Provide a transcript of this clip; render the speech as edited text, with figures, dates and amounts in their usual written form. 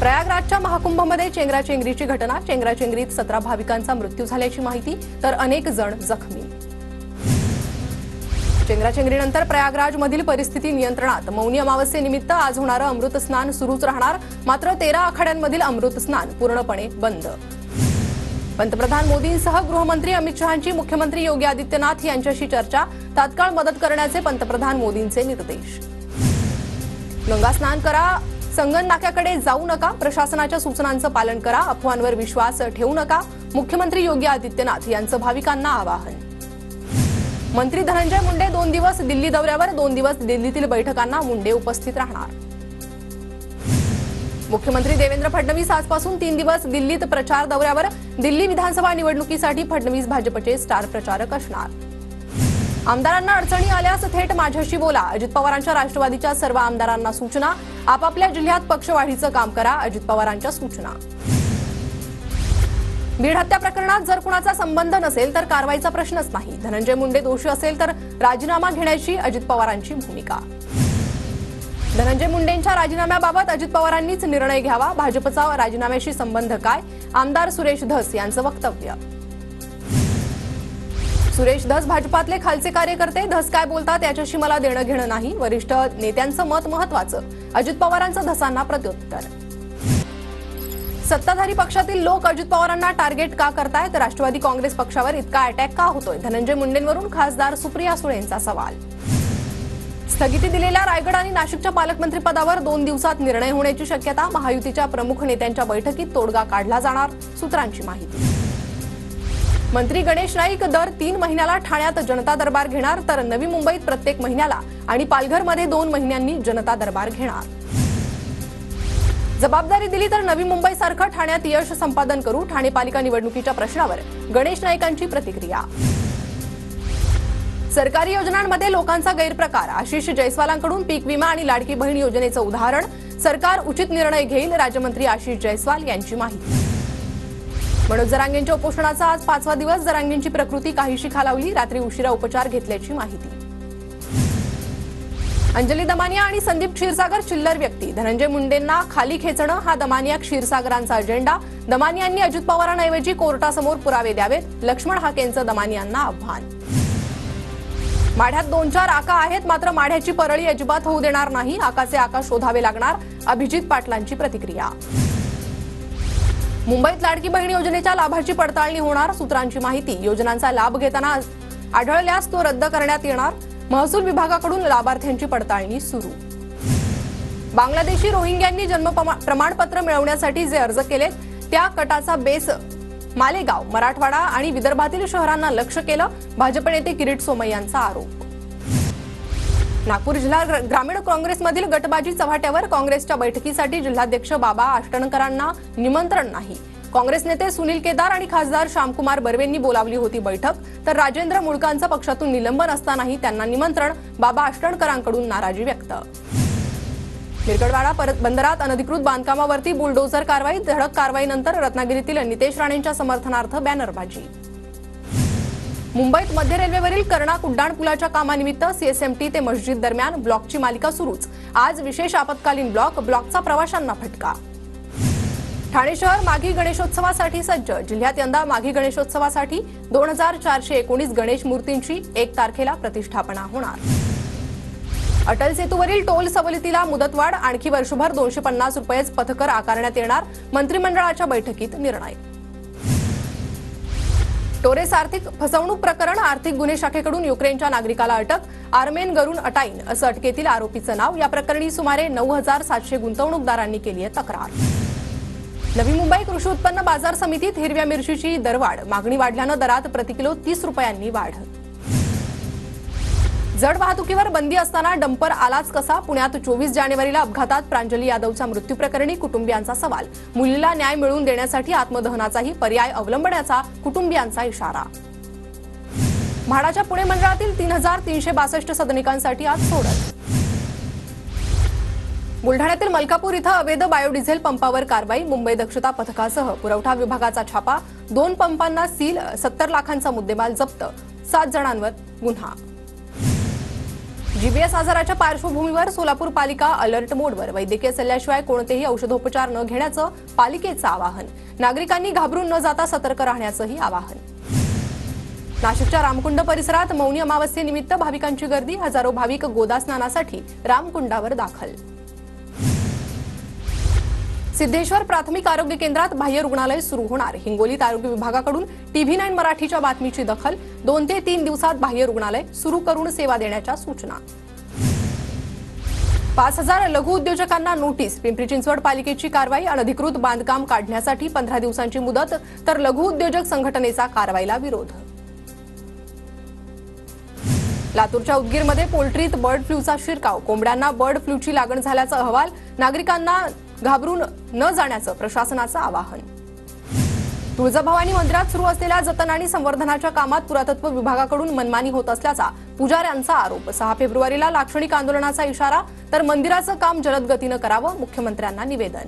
प्रयागराजच्या महाकुंभमध्ये चेंगराचेंगरीची घटना, चेंगराचेंगरीत 17 भाविकांचा मृत्यू झाल्याची माहिती, तर अनेक जण जखमी. चेंगराचेंगरीनंतर प्रयागराजमधील परिस्थिती नियंत्रणात. मौनी अमावस्येनिमित्त आज होणारं अमृत स्नान सुरूच राहणार, मात्र 13 आखाड्यांमधील अमृत स्नान पूर्णपणे बंद. पंतप्रधान मोदींसह गृहमंत्री अमित शहांची मुख्यमंत्री योगी आदित्यनाथ यांच्याशी चर्चा, तात्काळ मदत करण्याचे पंतप्रधान मोदींचे निर्देश. गंगा स्नान करा, संगम नाक्याकडे जाऊ नका, प्रशासनाच्या सूचनांचं पालन करा, अफवांवर विश्वास ठेवू नका, मुख्यमंत्री योगी आदित्यनाथ यांचं भाविकांना आवाहन. मंत्री धनंजय मुंडे 2 दिवस दिल्ली दौऱ्यावर, 2 दिवस दिल्लीतील बैठकांना मुंडे उपस्थित राहणार. मुख्यमंत्री देवेंद्र फडणवीस आजपासून 3 दिवस दिल्लीत प्रचार दौऱ्यावर, दिल्ली विधानसभा निवडणुकीसाठी फडणवीस भाजपचे स्टार प्रचारक असणार. आमदारांना अडचणी आल्यास थेट माझ्याशी बोला, अजित पवारांच्या राष्ट्रवादीच्या सर्व आमदारांना सूचना, आपापल्या जिल्ह्यात पक्षवाढीचं काम करा, अजित पवारांच्या सूचना. बीड हत्या प्रकरणात जर कुणाचा संबंध नसेल तर कारवाईचा प्रश्नच नाही, धनंजय मुंडे दोषी असेल तर राजीनामा घेण्याची अजित पवारांची भूमिका. धनंजय मुंडेंच्या राजीनाम्याबाबत अजित पवारांनीच निर्णय घ्यावा, भाजपचा राजीनाम्याशी संबंध काय, आमदार सुरेश धस यांचं वक्तव्य. सुरेश धस भाजपातले खालचे कार्यकर्ते, धस काय बोलतात याच्याशी मला देणं घेणं नाही, वरिष्ठ नेत्यांचं मत महत्वाचं, अजित पवारांचं धसांना प्रत्युत्तर. सत्ताधारी पक्षातील लोक अजित पवारांना टार्गेट का करतायत, राष्ट्रवादी काँग्रेस पक्षावर इतका अटॅक का होतोय, धनंजय मुंडेंवरून खासदार सुप्रिया सुळेंचा सवाल. स्थगिती दिलेल्या रायगड आणि नाशिकच्या पालकमंत्रीपदावर 2 दिवसात निर्णय होण्याची शक्यता, महायुतीच्या प्रमुख नेत्यांच्या बैठकीत तोडगा काढला जाणार, सूत्रांची माहिती. मंत्री गणेश नाईक दर 3 महिन्याला ठाण्यात जनता दरबार घेणार, तर नवी मुंबईत प्रत्येक महिन्याला आणि पालघरमध्ये 2 महिन्यांनी जनता दरबार घेणार. जबाबदारी दिली तर नवी मुंबईसारखं ठाण्यात यश संपादन करू, ठाणे पालिका निवडणुकीच्या प्रश्नावर गणेश नाईकांची प्रतिक्रिया. सरकारी योजनांमध्ये लोकांचा गैरप्रकार, आशिष जयस्वालांकडून पीक विमा आणि लाडकी बहीण योजनेचं उदाहरण, सरकार उचित निर्णय घेईल, राज्यमंत्री आशिष जयस्वाल यांची माहिती. मनोज जरांगेंच्या उपोषणाचा आज 5वा दिवस, जरांगेंची प्रकृती काहीशी खालावली, रात्री उशिरा उपचार घेतल्याची माहिती. अंजली दमानिया आणि संदीप क्षीरसागर चिल्लर व्यक्ती, धनंजय मुंडेंना खाली खेचणं हा दमानिया क्षीरसागरांचा अजेंडा, दमानियांनी अजित पवारांऐवजी कोर्टासमोर पुरावे द्यावेत, लक्ष्मण हाकेंचं दमानियांना आव्हान. माढ्यात 2-4 आका आहेत, मात्र माढ्याची परळी अजिबात होऊ देणार नाही, आकाचे आका शोधावे लागणार, अभिजित पाटलांची प्रतिक्रिया. मुंबईत लाडकी बहीण योजनेच्या लाभाची पडताळणी होणार, सूत्रांची माहिती. योजनांचा लाभ घेताना आढळल्यास तो रद्द करण्यात येणार, महसूल विभागाकडून लाभार्थ्यांची पडताळणी सुरू. बांगलादेशी रोहिंग्यांनी जन्म प्रमाणपत्र मिळवण्यासाठी जे अर्ज केलेत त्या कटाचा बेस मालेगाव, मराठवाडा आणि विदर्भातील शहरांना लक्ष केलं, भाजप नेते किरीट सोमय्यांचा आरोप. नागपूर जिल्हा ग्रामीण काँग्रेसमधील गटबाजी चव्हाट्यावर, काँग्रेसच्या बैठकीसाठी जिल्हाध्यक्ष बाबा आष्टणकरांना निमंत्रण नाही. काँग्रेस नेते सुनील केदार आणि खासदार श्यामकुमार बर्वेंनी बोलावली होती बैठक, तर राजेंद्र मुळकांचं पक्षातून निलंबन असतानाही त्यांना निमंत्रण, बाबा आष्टणकरांकडून नाराजी व्यक्त. मिरकडवाडा बंदरात अनधिकृत बांधकामावरती बुलडोझर कारवाई, धडक कारवाईनंतर रत्नागिरीतील नितेश राणेंच्या समर्थनार्थ बॅनरबाजी. मुंबईत मध्य रेल्वेवरील कर्णाक उड्डाण पुलाच्या कामानिमित्त सीएसएमटी ते मस्जिद दरम्यान ब्लॉकची मालिका सुरूच, आज विशेष आपत्कालीन ब्लॉकचा प्रवाशांना फटका. ठाणे शहर माघी गणेशोत्सवासाठी सज्ज, जिल्ह्यात यंदा माघी गणेशोत्सवासाठी 2419 गणेश मूर्तींची 1 तारखेला प्रतिष्ठापना होणार. अटल सेतूवरील टोल सवलतीला मुदतवाढ, आणखी वर्षभर 250 रुपयेच पथकर आकारण्यात येणार, मंत्रिमंडळाच्या बैठकीत निर्णय. टोरेस आर्थिक फसवणूक प्रकरण, आर्थिक गुन्हे शाखेकडून युक्रेनच्या नागरिकाला अटक, आर्मेन गरून अटाईन असं अटकेतील आरोपीचं नाव, या प्रकरणी सुमारे 9700 गुंतवणूकदारांनी केली आहे तक्रार. नवी मुंबई कृषी उत्पन्न बाजार समितीत हिरव्या मिरचीची दरवाढ, मागणी वाढल्यानं दरात प्रतिकिलो 30 रुपयांनी वाढ. जड वाहतुकीवर बंदी असताना डंपर आलाच कसा, पुण्यात 24 जानेवारीला अपघातात प्रांजली यादवचा मृत्यू प्रकरणी कुटुंबियांचा सवाल, मुलीला न्याय मिळवून देण्यासाठी आत्मदहनाचाही पर्याय अवलंबण्याचा कुटुंबियांचा इशारा. म्हाडाच्या पुणे मंडळातील 3362 सदनिकांसाठी आज सोडत. बुलढाण्यातील मलकापूर इथं अवैध बायोडिझेल पंपावर कारवाई, मुंबई दक्षता पथकासह पुरवठा विभागाचा छापा, 2 पंपांना सील, 70 लाखांचा मुद्देमाल जप्त, 7 जणांवर गुन्हा. जीबीएस आजाराच्या पार्श्वभूमीवर सोलापूर पालिका अलर्ट मोडवर. वैद्यकीय सल्ल्याशिवाय कोणतेही औषधोपचार न घेण्याचं पालिकेचं आवाहन. नागरिकांनी घाबरून न जाता सतर्क राहण्याचंही आवाहन. नाशिकच्या रामकुंड परिसरात मौनी अमावस्येनिमित्त भाविकांची गर्दी. हजारो भाविक गोदा स्नानासाठी रामकुंडावर दाखल. सिद्धेश्वर प्राथमिक आरोग्य केंद्रात बाह्य रुग्णालय सुरू होणार. हिंगोलीत आरोग्य विभागाकडून TV9 मराठीच्या बातमीची दखल. 2 ते 3 दिवसात बाह्य रुग्णालय सुरू करून सेवा देण्याच्या सूचना. 5000 लघु उद्योजकांना नोटीस. पिंपरी चिंचवड पालिकेची कारवाई. अनधिकृत बांधकाम काढण्यासाठी 15 दिवसांची मुदत, तर लघु उद्योजक संघटनेचा कारवाईला विरोध. लातूरच्या उदगीरमध्ये पोल्ट्रीत बर्ड फ्लूचा शिरकाव. कोंबड्यांना बर्ड फ्लूची लागण झाल्याचा अहवाल. नागरिकांना घाबरून न जाण्याचं प्रशासनाचं आवाहन. तुळजाभवानी मंदिरात सुरू असलेल्या जतन आणि संवर्धनाच्या कामात पुरातत्व विभागाकडून मनमानी होत असल्याचा पुजाऱ्यांचा आरोप. 6 फेब्रुवारीला लाक्षणिक आंदोलनाचा इशारा. तर मंदिराचं काम जलद गतीनं करावं. मुख्यमंत्र्यांना निवेदन.